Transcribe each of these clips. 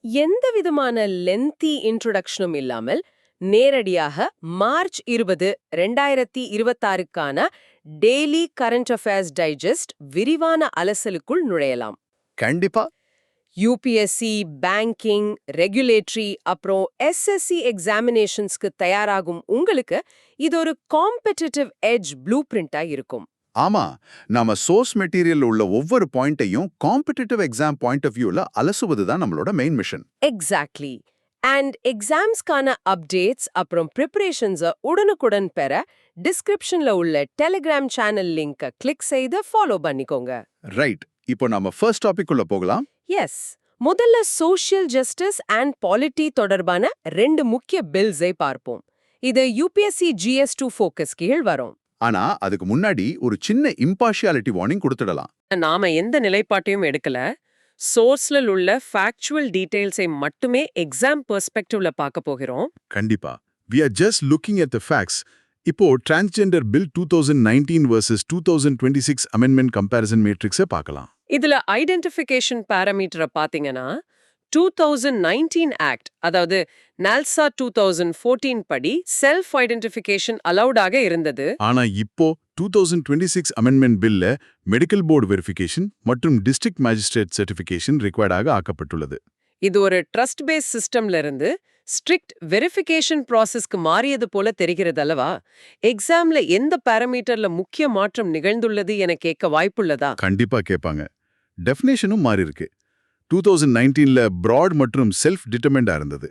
எந்த விதமான லென்த்தி இன்ட்ரோடக்ஷனும் இல்லாமல் நேரடியாக மார்ச் 20 2026க்கான டெய்லி கரண்ட் அஃபேர்ஸ் டைஜஸ்ட் விரிவான அலசலுக்குள் நுழையலாம். கண்டிப்பா. யூபிஎஸ்சி, பேங்கிங், ரெகுலேட்டரி அப்புறம் எஸ்எஸ்சி எக்ஸாமினேஷன்ஸ்க்கு தயாராகும் உங்களுக்கு இது ஒரு காம்படிட்டிவ் எட்ஜ் ப்ளூ பிரிண்டா இருக்கும். ஆமா, நாம சோர்ஸ் மெட்டீரியல் உள்ள ஒவ்வொரு பாயிண்ட்டையும் காம்படிட்டிவ் எக்ஸாம் பாயிண்ட் ஆஃப் வியூல அலசுவது தான் நம்மளோட மெயின் மிஷன். எக்ஸாக்ட்லி. அண்ட் எக்ஸாம்ஸ்க்கான அப்டேட்ஸ் அப்புறம் ப்ரிப்பரேஷன்ஸை உடனுக்குடன் பெற டிஸ்கிரிப்ஷன்ல உள்ள டெலிகிராம் சேனல் லிங்கை கிளிக் செய்து ஃபாலோ பண்ணிக்கோங்க. ரைட், இப்போ நாம ஃபர்ஸ்ட் டாபிக் உள்ள போகலாம். எஸ், முதல்ல சோஷியல் ஜஸ்டிஸ் அண்ட் பாலிட்டி தொடர்பான 2 முக்கிய பில்ஸை பார்ப்போம். இது யூபிஎஸ்சி GS2 ஃபோக்கஸ் கீழ் வரும். ஆனா அதுக்கு முன்னாடி ஒரு சின்ன இம்பார்ஷியாலிட்டி வார்னிங் கொடுத்துடலாம். நாம எந்த நிலைப்பாட்டையும் எடுக்கல. சோர்ஸ்ல உள்ள ஃபேக்சுவல் டீடைல்ஸை மட்டுமே எக்ஸாம் பெர்ஸ்பெக்டிவ்ல பார்க்க போகிறோம். கண்டிப்பா. We are just looking at the facts. இப்போ transgender bill 2019 versus 2026 amendment comparison மேட்ரிக்ஸை பார்க்கலாம். இதுல ஐடென்டிஃபிகேஷன் பாராமீட்டரை பாத்தீங்கன்னா 2019 ஆக்ட், அதாவது நால்சா 2014 படி செல்ஃப் ஐடென்டிஃபிகேஷன் அலௌடாக இருந்தது. ஆனா இப்போ 2026 அமெண்ட்மெண்ட் பில்ல மெடிக்கல் போர்டு வெரிஃபிகேஷன் மற்றும் டிஸ்ட்ரிக்ட் மேஜிஸ்ட்ரேட் சர்டிஃபிகேஷன் ரிக்வயர்டாக ஆக்கப்பட்டுள்ளது. இது ஒரு ட்ரஸ்ட் பேஸ் சிஸ்டம்ல இருந்து ஸ்ட்ரிக்ட் வெரிஃபிகேஷன் ப்ராசஸ்க்கு மாறியது போல தெரிகிறது அல்லவா? எக்ஸாம்ல எந்த பாராமீட்டர்ல முக்கிய மாற்றம் நிகழ்ந்துள்ளது என கேட்க வாய்ப்புள்ளதா? கண்டிப்பா கேட்பாங்க. டெஃபினேஷனும் மாறி இருக்கு. 2019ல பிராட் மற்றும் செல்ஃப் டிட்டர்மெண்டா இருந்தது.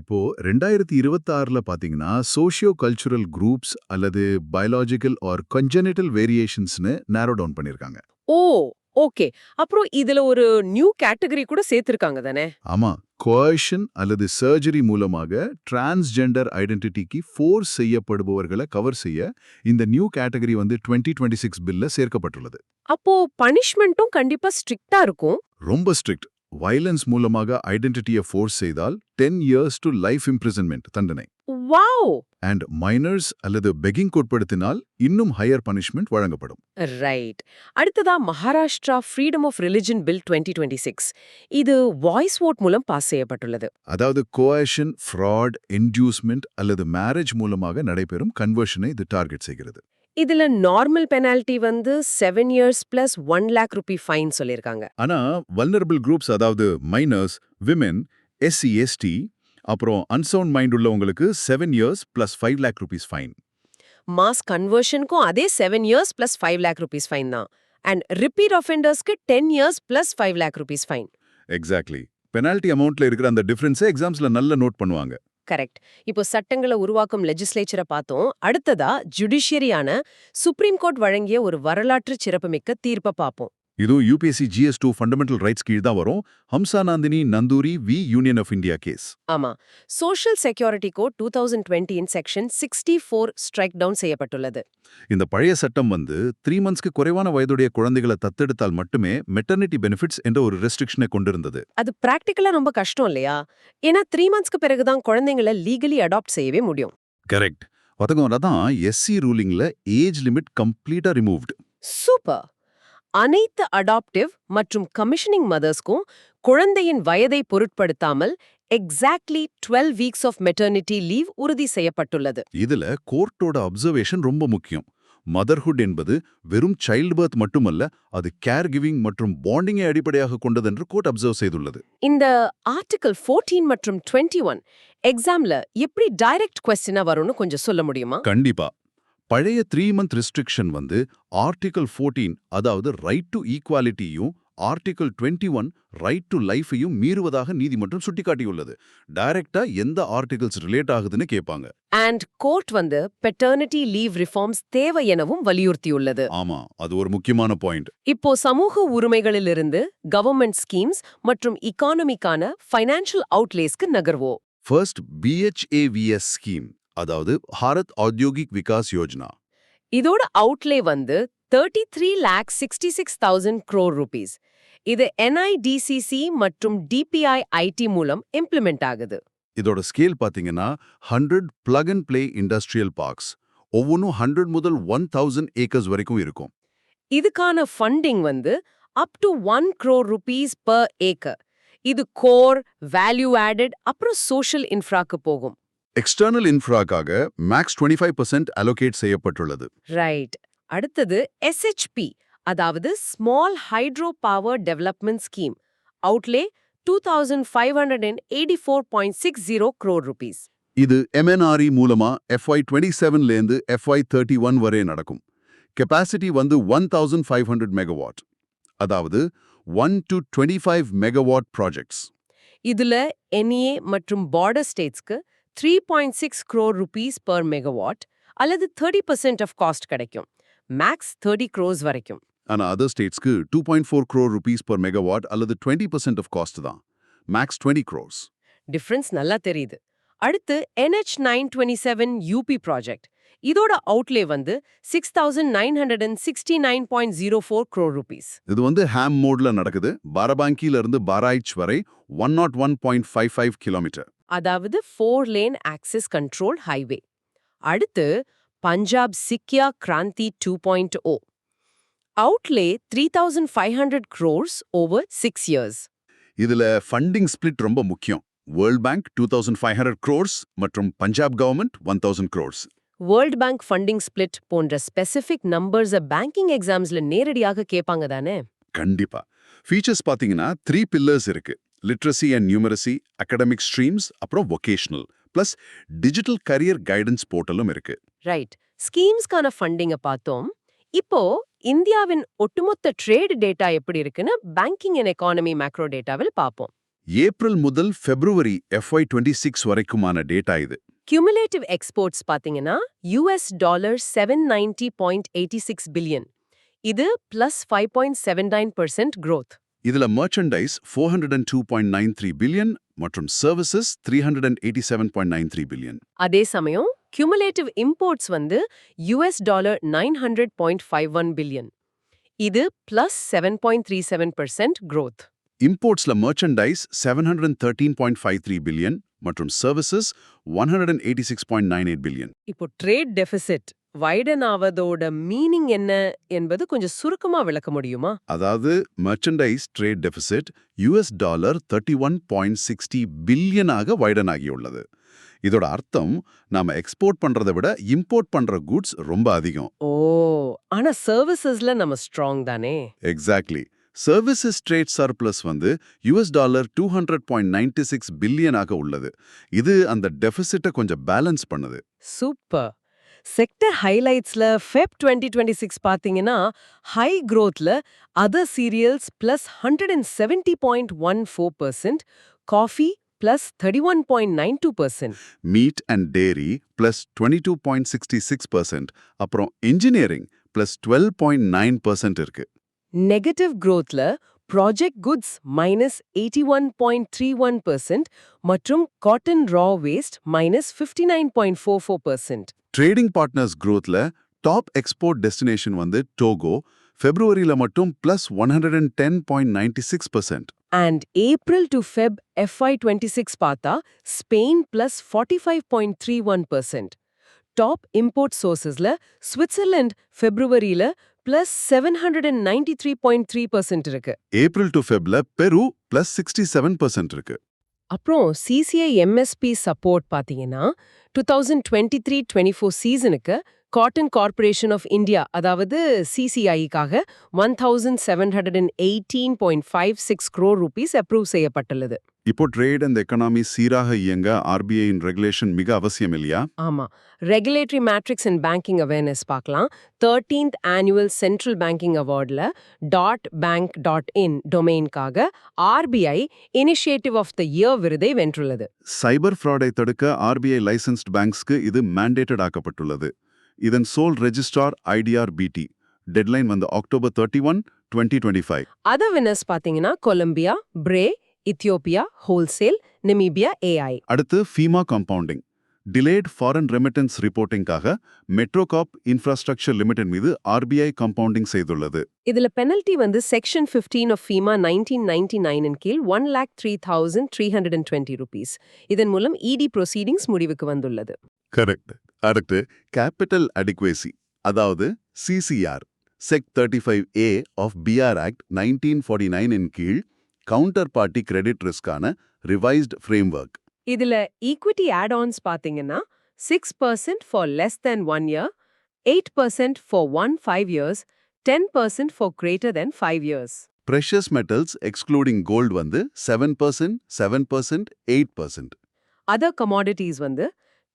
இப்போ 2026ல பாத்தீங்கன்னா சோஷியோ கல்ச்சுரல் குரூப்ஸ் அல்லது பயாலஜிக்கல் ஆர் கன்ஜெனிட்டல் வேரியேஷன்ஸ்னு நேரோ டவுன் பண்ணிருக்காங்க. Oh, okay. அப்புறம் இதுல ஒரு நியூ கேட்டகரி கூட சேர்த்திருக்காங்க தானே? ஆமா, கோயஷன் அல்லது சர்ஜரி மூலமாக டிரான்ஸ்ஜெண்டர் ஐடென்டிட்டிக்கு ஃபோர்ஸ் செய்யப்படுபவர்களை கவர் செய்ய இந்த நியூ கேட்டகரி 2026 பில்ல சேர்க்கப்பட்டுள்ளது. அப்போ பனிஷ்மெண்ட்டும் கண்டிப்பா ஸ்ட்ரிக்ட்டா இருக்கும். ரொம்ப ஸ்ட்ரிக்ட். வயலன்ஸ் மூலமாக ஐடென்டிட்டியை ஃபோர்ஸ் செய்தால் 10 years to லைஃப் இம்ப்ரிசன்மெண்ட் தண்டனை. வாவ்! அண்ட் மைனர்ஸ் அல்லது பெக்கிங் உட்படுத்தினால் இன்னும் ஹையர் பனிஷ்மெண்ட் வழங்கப்படும். ரைட். அடுத்ததா Maharashtra freedom of religion bill 2026. இது வாய்ஸ் வோட் மூலம் பாஸ் செய்யப்பட்டுள்ளது. அதாவது கோயஷன், ஃப்ராட், இன்டியூஸ்மெண்ட் அல்லது மேரேஜ் மூலமாக நடைபெறும் கன்வர்ஷனை இது டார்கெட் செய்கிறது. இதுல normal penalty 7 years plus 1 lakh rupee fine சொல்லிருக்காங்க. ஆனா வல்னரபிள் குரூப்ஸ், அதாவது மைனர்ஸ், விமென், SC/ST அப்புறம் அன்சவுண்ட் மைண்ட் உள்ளவங்களுக்கு 7 years plus 5 lakh rupees fine. Mass கன்வர்ஷனுக்கும் அதே 7 years plus 5 lakh rupees fine தான். அண்ட் ரிப்பீட் ஆஃபெண்டர்ஸ்க்கு 10 years plus 5 lakh rupees fine. Exactly. Penalty அமௌண்ட்ல இருக்கிற அந்த டிஃபரன்ஸை எக்ஸாம்ஸ்ல நல்ல நோட் பண்ணுவாங்க. கரெக்ட். இப்போ சட்டங்களை உருவாக்கும் லெஜிஸ்லேச்சரை பார்த்தோம். அடுத்ததா ஜுடிஷியரியான சுப்ரீம் கோர்ட் வழங்கிய ஒரு வரலாற்று சிறப்புமிக்க தீர்ப்பை பார்ப்போம். இது UPSC GS2 ஃபண்டமெண்டல் ரைட்ஸ் கீழ் தான் வரும். Hamsa Nandini Nanduri v Union of India case. ஆமா, social security code 2020 in section 64 strike down செய்யப்பட்டுள்ளது. இந்த பழைய சட்டம் 3 monthsக்கு குறைவான வயதுடைய குழந்தைகளை தத்தெடுத்தால் மட்டுமே மெட்டர்னிட்டி பெனிஃபிட்ஸ் என்ற ஒரு ரெஸ்ட்ரிக்ஷனை கொண்டிருந்தது. அது பிராக்டிக்கலா ரொம்ப கஷ்டம் இல்லையா? ஏன்னா 3 monthsக்கு பிறகுதான் குழந்தைங்களை லீகலி அடாப்ட் செய்யவே முடியும். கரெக்ட். தான் SC ரூலிங்ல age limit completely removed. Super. அனைத்து அடாப்டிவ் மற்றும் கமிஷனிங் மதர்ஸ்க்கும் குழந்தையின் வயதை பொருட்படுத்தாமல் exactly 12 weeks of maternity leave உறுதி செய்யப்பட்டுள்ளது. இதுல கோர்ட்டோட அப்சர்வேஷன் ரொம்ப முக்கியம். மதர்ஹுட் என்பது வெறும் சைல்ட் பர்த் மட்டுமல்ல, அது கேர் கிவிங் மற்றும் பாண்டிங்கை அடிப்படையாக கொண்டது என்று கோர்ட் அப்சர்வ் செய்துள்ளது. இந்த ஆர்டிகல் 14 மற்றும் 21 எக்ஸாம்ல எப்படி டைரக்ட் கொஸ்டினா வரும்னு கொஞ்சம் சொல்ல முடியுமா? கண்டிப்பா. பழைய 3 month ரெஸ்ட்ரிக்ஷன் ஆர்டிகல் 14, அதாவது ரைட் டு ஈக்வாலிட்டியும், ஆர்டிகல் 21 ரைட் டு லைஃபையும் மீறுவதாக நீதிமன்றம் சுட்டிக்காட்டியுள்ளது. டைரக்டா எந்த ஆர்டிகல்ஸ் ரிலேட் ஆகுதுன்னு கேட்பாங்க. And court paternity leave reforms தேவை எனவும் வலியுறுத்தியுள்ளது. ஆமா, அது ஒரு முக்கியமான பாயிண்ட். இப்போ சமூக உரிமைகளிலிருந்து கவர்மெண்ட் ஸ்கீம்ஸ் மற்றும் இகானமிக்கான ஃபைனான்சியல் அவுட்லேஸ்க்கு நகர்வோம். ஃபர்ஸ்ட் BHAVS ஸ்கீம், அதாவது பாரத் ஔத்யோகிக் விகாஸ் யோஜனா. இதோட அவுட்லே 33,66,000 crore rupees. இது NIDCC மற்றும் DPI-IT மூலம் இம்ப்ளிமெண்ட் ஆகுது. இதோட ஸ்கேல் பாத்தீங்கன்னா 100 plug and play industrial parks, ஒவ்வொன்றும் 100 முதல் 1000 acres வரைக்கும் இருக்கும். இதுக்கான funding up to 1 crore rupees per acre. இது கோர், வேல்யூ ஆடட், அப்புறம் சோஷியல் இன்ஃப்ராக்கு போகும். எக்ஸ்டர்னல் இன்ஃப்ராக்காக மேக்ஸ் 25% அலோகேட் செய்யப்பட்டுள்ளது. ரைட். அடுத்தது SHP, அதாவது small hydro power development scheme. Outlay 2584.60 crore rupees. இது MNRE மூலமா FY27லேருந்து FY31 வரை நடக்கும். கெபாசிட்டி வந்து 1500 மெகாவாட். அதாவது 1 to 25 மெகாவாட் ப்ராஜெக்ட்ஸ். இதுல NEA மற்றும் border ஸ்டேட்ஸ்க்கு 3.6 crore rupees per megawatt அல்லது 30% of cost கிடைக்கும். மேக்ஸ் 30 crores வரைக்கும். ஆனா அதர் ஸ்டேட்ஸ்க்கு 2.4 crore rupees per மெகாவாட் அல்லது 20% of cost தான். Max 20 crores. டிஃபரன்ஸ் நல்லா தெரியுது. அடுத்து NH927 UP ப்ராஜெக்ட். இதோட அவுட்லே வந்து 6969.04 crore rupees. இது வந்து ஹாம் மோட்ல நடக்குது. பாரபாங்கில இருந்து பாராய்ச் வரை 101.55 கிலோமீட்டர். அதாவது 4 lane access control highway. அடுத்து Punjab Sikhiya Kranti 2.0. Outlay 3500 crores over 6 years. இதுல ஃபண்டிங் ஸ்பிளிட் ரொம்ப முக்கியம். வேர்ல்ட் பேங்க் 2500 crores மற்றும் Punjab government 1000 crores. World bank funding split போன்ற ஸ்பெசிபிக் நம்பர்ஸை பேங்கிங் எக்ஸாம்ஸ்ல நேரடியாக கேட்பாங்க தானே? கண்டிப்பா. ஃபீச்சர்ஸ் பாத்தீங்கன்னா 3 பில்லர்ஸ் இருக்கு. Literacy and numeracy, academic streams, அப்புறம் vocational, plus digital career guidance போர்ட்டலும் இருக்கு. ரைட். ஸ்கீம்ஸ்க்கான ஃபண்டிங்கை பார்த்தோம். இப்போ இந்தியாவின் ஒட்டுமொத்த ட்ரேட் டேட்டா எப்படி இருக்குன்னு பேங்கிங் அண்ட் எக்கானமி மேக்ரோ டேட்டாவில் பார்ப்போம். ஏப்ரல் முதல் பிப்ரவரி FY26 வரைக்குமான டேட்டா இது. கியூமுலேட்டிவ் எக்ஸ்போர்ட்ஸ் பாத்தீங்கன்னா $790.86 பில்லியன். இது +5.79% growth. இதுல மர்ச்சன்டைஸ் 402.93 பில்லியன் மற்றும் சர்வீசஸ் 387.93 பில்லியன். அதே சமயம் கியூமுலேட்டிவ் இம்போர்ட்ஸ் வந்து $900.51 பில்லியன். இது +7.37% growth. இம்போர்ட்ஸ்ல மர்ச்சன்டைஸ் 713.53 பில்லியன் மற்றும் சர்வீசஸ் 186.98 பில்லியன். இப்போ ட்ரேட் டெபிசிட் வைடன் ஆவதோட மீனிங் என்ன என்பது கொஞ்சம் சுருக்கமா விளக்க முடியுமா? அதாவது மர்ச்சன்டைஸ் ட்ரேட் டெபிசிட் $31.60 பில்லியனாக வைடன் ஆகியுள்ளது. இதோட அர்த்தம் நாம எக்ஸ்போர்ட் பண்றதை விட இம்போர்ட் பண்ற குட்ஸ் ரொம்ப அதிகம். ஓ, ஆனா சர்வீசஸ்ல நம்ம ஸ்ட்ராங் தானே? எக்ஸாக்ட்லி. சர்வீசஸ் ட்ரேட் சர்ப்ளஸ் வந்து $200.96 பில்லியனாக உள்ளது. இது அந்த டெபிசிட்டை கொஞ்சம் பேலன்ஸ் பண்ணுது. சூப்பர். செக்டர் ஹைலைட்ஸ்ல ஃபெப் 2026 பாத்தீங்கன்னா ஹை growthல other cereals +170.14%, coffee +31.92%, meat and dairy +22.66%, அப்புறம் இன்ஜினியரிங் +12.9% இருக்கு. நெகட்டிவ் growthல ப்ராஜெக்ட் குட்ஸ் -81.31% மற்றும் cotton raw waste -59.44%. Trading partners growthல டாப் எக்ஸ்போர்ட் டெஸ்டினேஷன் வந்து டோகோ, பிப்ரவரியில மட்டும் +110.96%. And April to Feb FY26 பார்த்தா ஸ்பெயின் +45.31%. டாப் இம்போர்ட் சோர்சஸ்ல ஸ்விட்சர்லாந்து பிப்ரவரியில +793.3% இருக்கு. ஏப்ரல் டு ஃபெப்ல பெரு +67% இருக்கு. அப்புறம் CCI MSP சப்போர்ட் பாத்தீங்கன்னா 2023-24 சீசனுக்கு காட்டன் கார்ப்பரேஷன் ஆஃப் இந்தியா அதாவது CCI-க்காக 1718.56 crore rupees அப்ரூவ் செய்யப்பட்டுள்ளது. இப்போ ட்ரேட் அண்ட் எக்கனாமி சீராக இயங்க RBI-யின் ரெகுலேஷன் மிக அவசியம் இல்லையா? ஆமா. Regulatory matrix and banking awareness பார்க்கலாம். 13th ஆனுவல் சென்ட்ரல் பேங்கிங் அவார்ட்ல .bank.in டொமைனுக்காக RBI initiative of the year விருதை வென்றுள்ளது. சைபர் ஃப்ராடை தடுக்க RBI லைசன்ஸ்ட் பேங்க்ஸ்க்கு இது மேண்டேட்டட் ஆக்கப்பட்டுள்ளது. இதன் சோல் ரெஜிஸ்ட்ரார் IDR-BT. டெட்லைன் வந்து October 31, 2025. அதர் வின்னர்ஸ் பாத்தீங்கன்னா கொலம்பியா, பிரே, இத்தியோப்பியா, ஹோல்சேல், நமீபியா, AI. அடுத்து FEMA compounding. Delayed foreign remittance ரிப்போர்ட்டிங்காக மெட்ரோகாப் இன்ஃப்ராஸ்ட்ரக்சர் லிமிடெட் மீது RBI கம்பவுண்டிங் செய்துள்ளது. இதுல பெனல்டி வந்து செக்ஷன் 15 ஆஃப் FEMA 1999 இன் கீழ் 1,03,320 rupees. இதன் மூலம் ED ப்ரொசீடிங்ஸ் முடிவுக்கு வந்துள்ளது. கரெக்ட். அடுத்து கேபிட்டல் அடிக்வேசி, அதாவது CCR, Sec 35A of BR Act 1949 in கீழ் கவுண்டர் பார்ட்டி கிரெடிட் ரிஸ்கான ரிவைஸ்ட் ஃப்ரேம்வொர்க். இதுல ஈக்விட்டி ஆட்-ஆன்ஸ் பாத்தீங்கன்னா 6% for less than 1 year, 8% for 5 years, 10% for greater than 5 years. Precious metals excluding gold வந்து 7%, 7%, 8%. Other commodities வந்து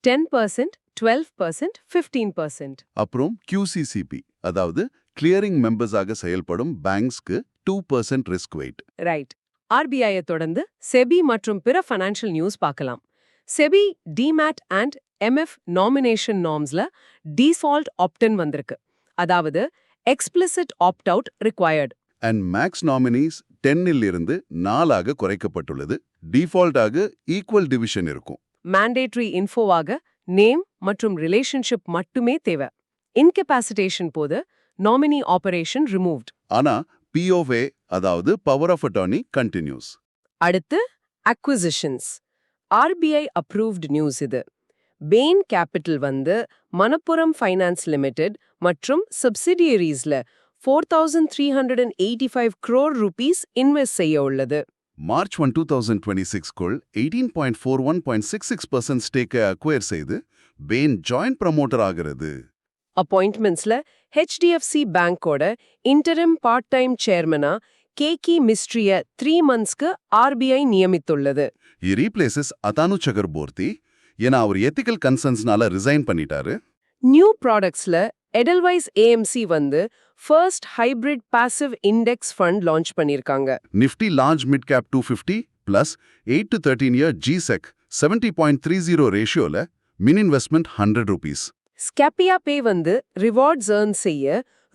10%, 12%, 15%. அப்புறம் QCCP, அதாவது clearing மெம்பர்ஸாக செயல்படும் பேங்க்ஸ்க்கு 2% ரிஸ்க் வெயிட். ரைட். ஆர்பிஐயை தொடர்ந்து செபி மற்றும் பிற ஃபைனான்ஷியல் நியூஸ் பார்க்கலாம். SEBI demat and MF nomination நார்ம்ஸ்ல டிஃபால்ட் ஆப்டன் வந்திருக்கு. அதாவது explicit opt out required. And max nominees 10 இருந்து 4 குறைக்கப்பட்டுள்ளது. டிஃபால்ட்டாக ஈக்குவல் டிவிஷன் இருக்கும். மேண்டேட்டரி இன்ஃபோவாக நேம் மற்றும் ரிலேஷன்ஷிப் மட்டுமே தேவை. இன்கெபாசிட்டேஷன் போது நாமினி ஆபரேஷன் ரிமூவ்ட். ஆனா POA, அதாவது பவர் ஆஃப் அட்டார்னி கண்டினியூஸ். அடுத்து அக்விசிஷன்ஸ். ஆர்பிஐ அப்ரூவ்ட் நியூஸ் இது. பெயின் கேபிட்டல் வந்து மணப்புரம் ஃபைனான்ஸ் லிமிடெட் மற்றும் சப்சிடியரிஸ்ல 4,385 crore rupees இன்வெஸ்ட் செய்ய உள்ளது. மார்ச் 1, 2026க்குள் 18.41.66% ஸ்டேக்கை அக்வயர் செய்து பெயின் ஜாயிண்ட் ப்ரமோட்டர் ஆகிறது. அப்பாயின்ட்மெண்ட்ஸ்ல HDFC பேங்கோட இன்டரிம் பார்ட் டைம் சேர்மனா கேகி மிஸ்ட்ரிய 3 monthsக்கு ஆர்பிஐ நியமித்துள்ளது. He replaces Atanu Chakraborty, ஏன்னா அவர் எத்திக்கல் கன்சர்ன்ஸ்னால ரிசைன் பண்ணிட்டாரு. நியூ ப்ராடக்ட்ஸ்ல எடல்வைஸ் ஏஎம்சி வந்து first hybrid passive index fund launch பண்ணிருக்காங்க. Nifty large mid cap 250 plus 8 to 13 year GSEC 70.30 ரேஷியோல மின் இன்வெஸ்ட்மெண்ட் ₹100. ஸ்கேப்பியா பே வந்து ரிவார்ட்ஸ் ஏர்ன் செய்ய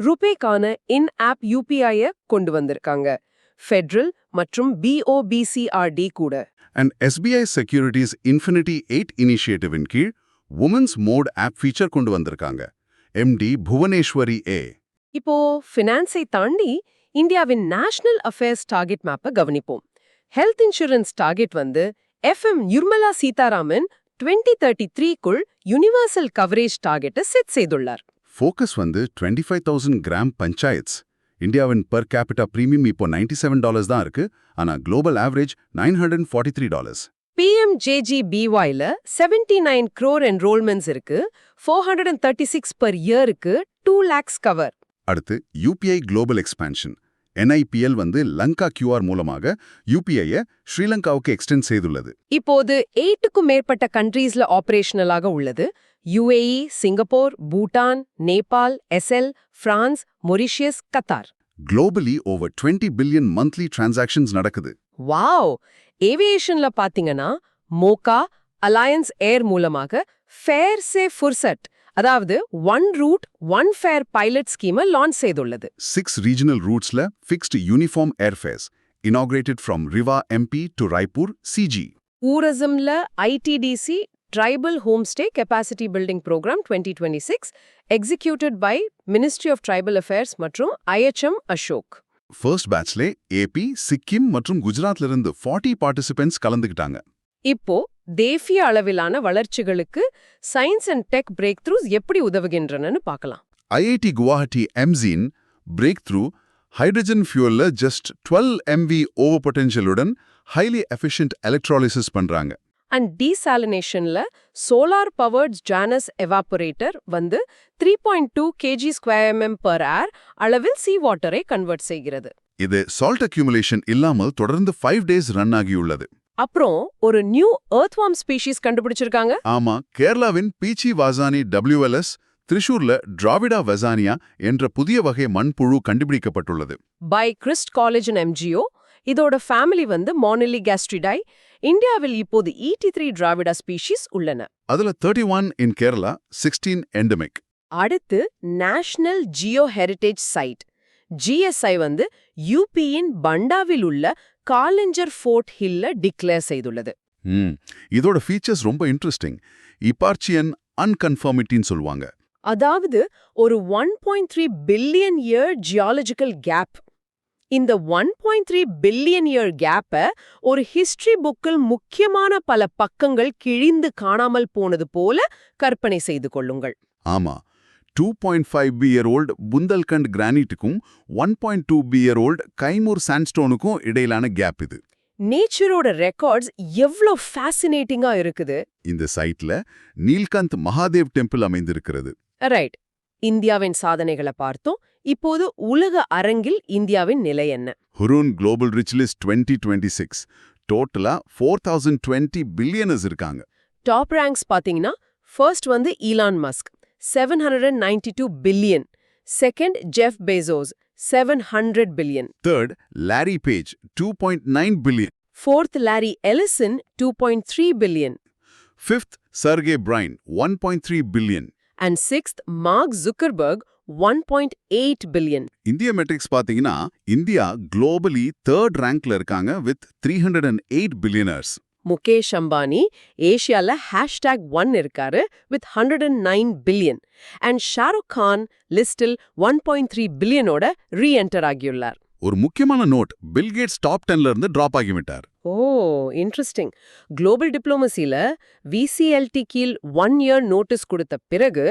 ரூபேக்கான இன் ஆப் யூபிஐ கொண்டு வந்திருக்காங்க. ஃபெடரல் மற்றும் BOBCRD கூட. அண்ட் SBI செக்யூரிட்டிஸ் இன்ஃபினிட்டி 8 இனிஷியேட்டிவின் கீழ் உமன்ஸ் மோட் ஆப் ஃபீச்சர் கொண்டு வந்திருக்காங்க. MD Bhuvaneswari A. இப்போ ஃபினான்ஸை தாண்டி இந்தியாவின் நேஷனல் அஃபேர்ஸ் டார்கெட் மேப்பை கவனிப்போம். ஹெல்த் இன்சூரன்ஸ் டார்கெட் வந்து FM நிர்மலா சீதாராமன் 2033க்குள் யூனிவர்சல் கவரேஜ் டார்கெட்டை செட் செய்துள்ளார். ஃபோக்கஸ் வந்து 25,000 கிராம் பஞ்சாயத்ஸ். இந்தியாவின் பர் கேபிட்டா பிரீமியம் இப்போ $97 தான் இருக்கு. ஆனா குளோபல் ஆவரேஜ் $943. PMJGBYல 79 crore enrollments இருக்கு. 436 per yearக்கு 2 lakhs cover. அடுத்து UPI குளோபல் எக்ஸ்பான்ஷன். NIPL வந்து லங்கா QR மூலமாக UPI-ய ஸ்ரீலங்காவுக்கு எக்ஸ்டெண்ட் செய்துள்ளது. இப்போது 8க்கும் மேற்பட்ட கண்ட்ரீஸ்ல ஆபரேஷனலாக உள்ளது. UAE, Singapore, Bhutan, Nepal, SL, France, Mauritius, Qatar. Globally over 20 billion monthly transactions நடக்குது. வாவ்! ஏவியேஷன்ல பாத்தீங்கன்னா மோகா அலையன்ஸ் ஏர் மூலமாக ஃபேர் சே ஃபுர்சட், அதாவது one route one fare pilot ஸ்கீமை லான்ச் செய்துள்ளது. 6 ரீஜனல் ரூட்ஸ்ல fixed uniform airfares inaugurated from Riva MP to Raipur CG. டூரிசம்ல ITDC Tribal Homestay Capacity Building Program 2026 executed by Ministry of Tribal Affairs மற்றும் IHM Ashok. First பேட்ச்ல AP, Sikkim மற்றும் குஜராத்ல இருந்து 40 participants கலந்துக்கிட்டாங்க. இப்போ தேசிய அளவிலான வளர்ச்சிகளுக்கு science and tech breakthroughs எப்படி உதவுகின்றனன்னு பார்க்கலாம். IIT Guwahati MZIN breakthrough hydrogen ஃபியூவல்ல ஜஸ்ட் 12 MV ஓவர் பொட்டன்ஷியலுடன் ஹைலி எஃபிஷியன்ட் எலக்ட்ராலிசிஸ் பண்றாங்க. அண்ட் டீசாலினேஷன்ல சோலார் பவர்ட் ஜானஸ் எவாபரேட்டர் வந்து 3.2 kg/mm per hour அளவில் சீ வாட்டரை கன்வெர்ட் செய்கிறது. இது சால்ட் அக்யூமுலேஷன் இல்லாமல் தொடர்ந்து 5 days ரன் ஆகியுள்ளது. அப்புறம் ஒரு நியூ எர்த்வார்ம் ஸ்பீஷீஸ் கண்டுபிடிச்சிருக்காங்க. ஆமா, கேரளாவின் பீச்சி வாசானி WLS, திரிஷூர்ல டிராவிடா வெசானியா என்ற புதிய வகை மண்புழு கண்டுபிடிக்கப்பட்டுள்ளது. By Christ college and MGO. இதோட ஃபேமிலி வந்து மானிலி கேஸ்ட்ரிடாய். இந்தியாவில் இப்போது 83 டிராவிடா ஸ்பீஷீஸ் உள்ளன. அதுல 31 இன் கேரளா, 16 எண்டமிக். அடுத்து national geo heritage site GSI வந்து யூபியின் பண்டாவில் உள்ள காலஞ்சர் ஃபோர்ட் ஹில்ல டிக்ளேர் செய்துள்ளது. இதோட ஃபீச்சர்ஸ் ரொம்ப இன்ட்ரெஸ்டிங். இபார்ச்சியன் அன்கன்ஃபர்மிட்டின்னு சொல்லுவாங்க. அதாவது ஒரு 1.3 பில்லியன் இயர் ஜியாலஜிக்கல் கேப். இந்த 1.3 பில்லியன் இயர் கேப்பை ஒரு ஹிஸ்டரி புக்கில் முக்கியமான பல பக்கங்கள் கிழிந்து காணாமல் போனது போல கற்பனை செய்து கொள்ளுங்கள். ஆமா, 2.5-year-old புந்தல்கண்ட் கிரானைட்டுக்கும் 1.2-year-old கைமூர் சாண்ட்ஸ்டோனுக்கும் இடையிலான கேப் இது. நேச்சரோட ரெக்கார்ட்ஸ் எவ்ளோ ஃபேசினேட்டிங்கா இருக்குது. இந்த சைட்ல நீல்கந்த் மகாதேவ் டெம்பிள் அமைந்திருக்கிறது. ரைட். இந்தியாவின் சாதனைகளை பார்த்தோம். இப்போது உலக அரங்கில் இந்தியாவின் நிலை என்ன? ஹுரூன் குளோபல் ரிச் லிஸ்ட் 2026 டோட்டலா 4020 பில்லியனர்ஸ் இருக்காங்க. டாப் ரேங்க்ஸ் பாத்தீங்கன்னா ஃபர்ஸ்ட் வந்து Elon Musk 792 billion, second Jeff Bezos 700 billion, third Larry Page 2.9 billion, fourth Larry Ellison 2.3 billion, fifth Sergey Brin 1.3 billion, and sixth Mark Zuckerberg 1.8 billion. இந்திய metrics பாத்தீங்கன்னா India globally third ரேங்க்ல இருக்காங்க with 308 billionaires. Mukesh Ambani ஏஷியால #1 இருக்காரு with 109 billion, and Shahrukh Khan லிஸ்டில் 1.3 பில்லியனோட re-enter ஆகியுள்ளார். ஒரு முக்கியமான note, Bill Gates top 10ல இருந்து டிராப் ஆகிவிட்டார். ஓ, இன்ட்ரெஸ்டிங். குளோபல் டிப்ளோமசில விசிஎல்டி கீழ் 1 இயர் நோட்டீஸ் கொடுத்த பிறகு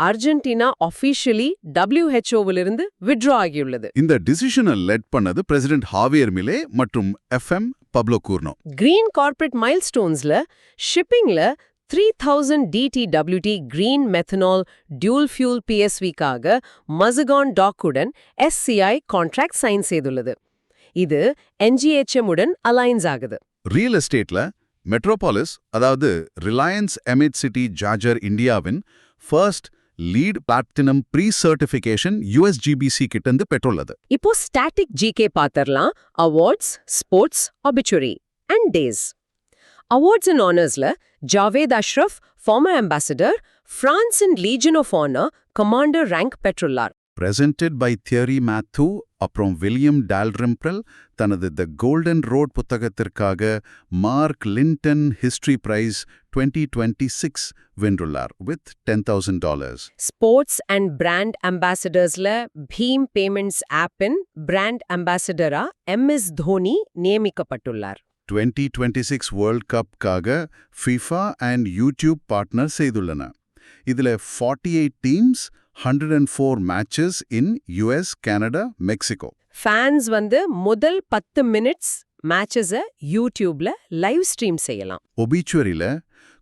அர்ஜென்டினா ஆஃபிஷியலி WHO-விலிருந்து வித்ட்ரா ஆகியுள்ளது. இந்த டிசிஷனை லெட் பண்ணது பிரசிடென்ட் ஹாவியர் மிலே மற்றும் FM Pablo Quirno. Green corporate milestones ஷிப்பிங்ல 3000 DTWT green methanol dual fuel PSV-க்காக மசகான் டாக்குடன் SCI கான்ட்ராக்ட் சைன் செய்துள்ளது. இது NGHM-உடன் அலைன்ஸ் ஆகுது. ரியல் எஸ்டேட்ல மெட்ரோபாலிஸ், அதாவது ரிலையன்ஸ் எமிட் சிட்டி ஜார்ஜர் இந்தியாவின் first LEED platinum pre certification USGBC கிட்டந்து பெற்றுள்ளது. இப்போ ஸ்டாட்டிக் GK பாத்தரலாம். Awards, sports, obituary and days. Awards and honours Javed Ashraf, former ambassador, France and legion of honour commander rank பெற்றுள்ளார். Presented by theory Mathou. அப்புறம் William Dalrymple தனது the golden road புத்தகத்திற்காக Mark Lynton history prize 2026 வென்றுள்ளார் with $10,000. Sports and brand அம்பாசிடர்ஸ்ல BHIM payments ஆப்பின் brand அம்பாசிடரா MS Dhoni நியமிக்கப்பட்டுள்ளார். 2026 world கப்காக FIFA அண்ட் யூடியூப் பார்ட்னர் செய்துள்ளன. இதுல 48 teams, 104 matches in US, Canada, Mexico. Fans வந்து முதல் 10 மினிட்ஸ் மேட்சஸை யூடியூப்ல லைவ் ஸ்ட்ரீம் செய்யலாம். ஒபிச்சுவரியில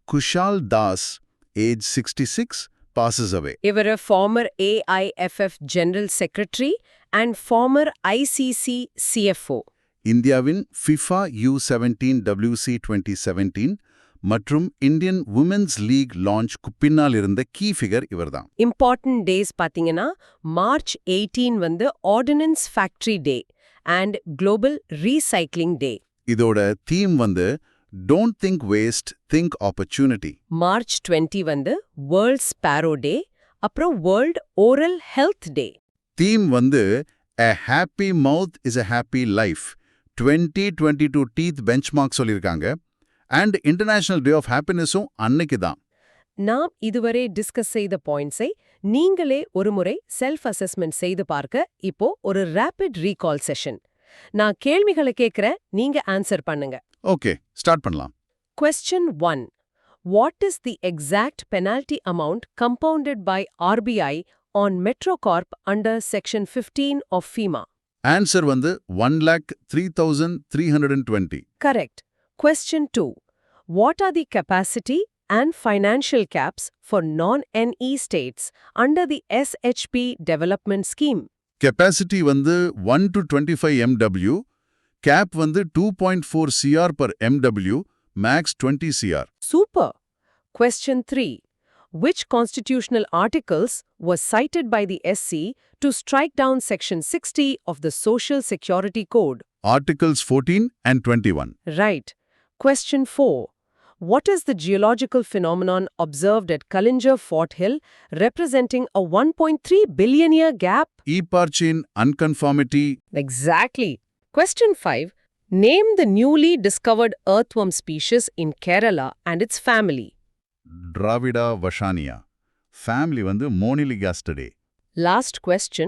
Kushal Das, age 66, passes away. இவர் former AIFF general secretary and farmer ICC CFO. இந்தியாவின் FIFA U17 WC 2017 மற்றும் இந்தியன் உமன்ஸ் லீக் லான்ச் பின்னால் இருந்த கீ ஃபிகர் இவர்தான். இம்பார்ட்டன்ட் டேஸ் பாத்தீங்கன்னா மார்ச் 18 வந்து ordnance factory day and global recycling day. இதோட தீம் வந்து don't think waste, think opportunity. March 20 வந்து வேர்ல்ட் ஸ்பாரோ டே, அப்புறம் world oral health day. Theme வந்து A happy mouth is a happy life. 2022 teeth benchmark சொல்லியிருக்காங்க. And international day of ஹாப்பினஸும் அன்னைக்கு தான். நாம் இதுவரை டிஸ்கஸ் செய்த பாயிண்ட்ஸை நீங்களே ஒருமுறை செல்ஃப் அசஸ்மெண்ட் செய்து பார்க்க இப்போ ஒரு ரேபிட் ரீகால் செஷன். நான் கேள்விகளை கேட்கிறேன், நீங்க ஆன்சர் பண்ணுங்க. ஓகே, ஸ்டார்ட் பண்ணலாம். Question 1. What is the exact penalty amount compounded by RBI on Metrocorp under Section 15 of FEMA? Answer வந்து 1,03,320. Correct. Question 2. What are the capacity and financial caps for non-NE states under the SHP development scheme? Capacity வந்து 1 to 25 MW, gap வந்து 2.4 CR per MW, max 20 CR. Super. Question 3. Which constitutional articles were cited by the SC to strike down Section 60 of the Social Security Code? Articles 14 and 21. Right. Question 4. What is the geological phenomenon observed at Kalinjar Fort Hill representing a 1.3 billion year gap? Eparchin unconformity. Exactly. Question 5. Name the newly discovered earthworm species in Kerala and its family. Dravida vashania. Family வந்து Moniligastidae. Last question.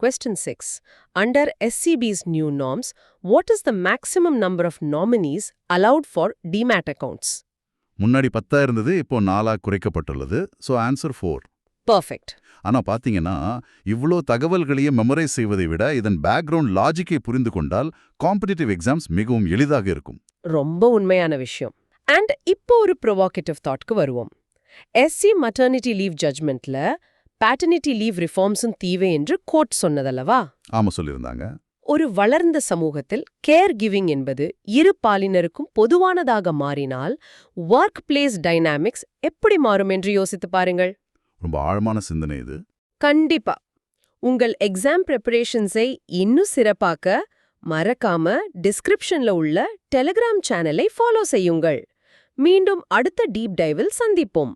Question 6. Under SCB's new norms, what is the maximum number of nominees allowed for demat accounts? முன்னாடி 10 இருந்தது, இப்போ 4 குறைக்கப்பட்டுள்ளது. So answer 4. Perfect. ஆனா பாத்தீங்கன்னா இவ்ளோ தகவல்களையே memorise செய்வதை விட இதன் பேக்ரவுண்ட் லாஜிக்கை புரிந்து கொண்டால் காம்படிட்டிவ் எக்ஸாம்ஸ் மிகவும் எளிதாக இருக்கும். ரொம்ப உண்மையான விஷயம். அண்ட் இப்போ ஒரு ப்ரொவோகேட்டிவ் தாட்க்கு வருவோம். எஸ்சி மட்டர்னிட்டி லீவ் ஜட்ஜ்மெண்ட்ல பேட்டர்னிட்டி லீவ் ரிஃபார்ம்ஸும் தீவை என்று கோர்ட் சொன்னதல்லவா? ஆமா சொல்லியிருந்தாங்க. ஒரு வளர்ந்த சமூகத்தில் கேர் கிவிங் என்பது இரு பாலினருக்கும் பொதுவானதாக மாறினால் ஒர்க் பிளேஸ் டைனாமிக்ஸ் எப்படி மாறும் என்று யோசித்து பாருங்கள். ரொம்ப ஆழமான சிந்தனை இது. கண்டிப்பா. உங்கள் எக்ஸாம் ப்ரிப்பரேஷன்ஸை இன்னும் சிறப்பாக்க மறக்காம டிஸ்கிரிப்ஷன்ல உள்ள டெலிகிராம் சேனலை ஃபாலோ செய்யுங்கள். மீண்டும் அடுத்த டீப் டைவில் சந்திப்போம்.